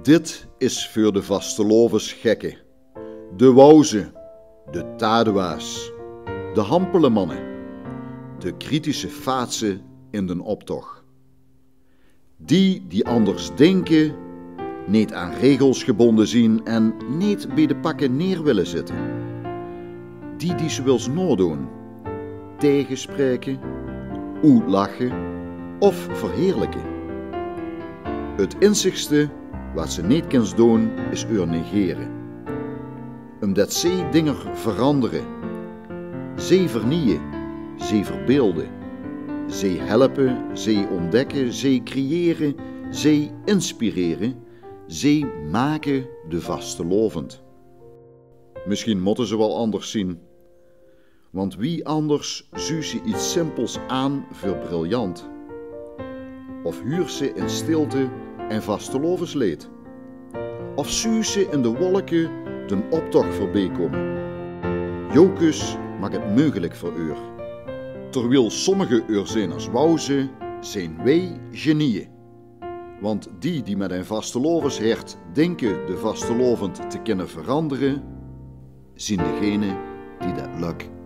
Dit is voor de vastelovens gekken, de wauzen, de tadua's, de hampelemannen, de kritische faatsen in den optocht. Die anders denken, niet aan regels gebonden zien en niet bij de pakken neer willen zitten. Die ze wils nodoen, tegenspreken, uitlachen of verheerlijken. Het inzichtste wat ze niet kunnen doen is negeren. Omdat ze dingen veranderen, ze vernieuwen, ze verbeelden, ze helpen, ze ontdekken, ze creëren, ze inspireren, ze maken de vastelovend. Misschien moeten ze wel anders zien, want wie anders zuurt ze iets simpels aan voor briljant? Of huurt ze in stilte en vastelovensleed? Of zuurt ze in de wolken den optocht voorbij komen? Jokus maakt het mogelijk voor u. Terwijl sommige uur zijn als wauzen, zijn wij genieën. Want die met een vastelovensheert denken de vastelovend te kunnen veranderen, zijn degene die dat lukt.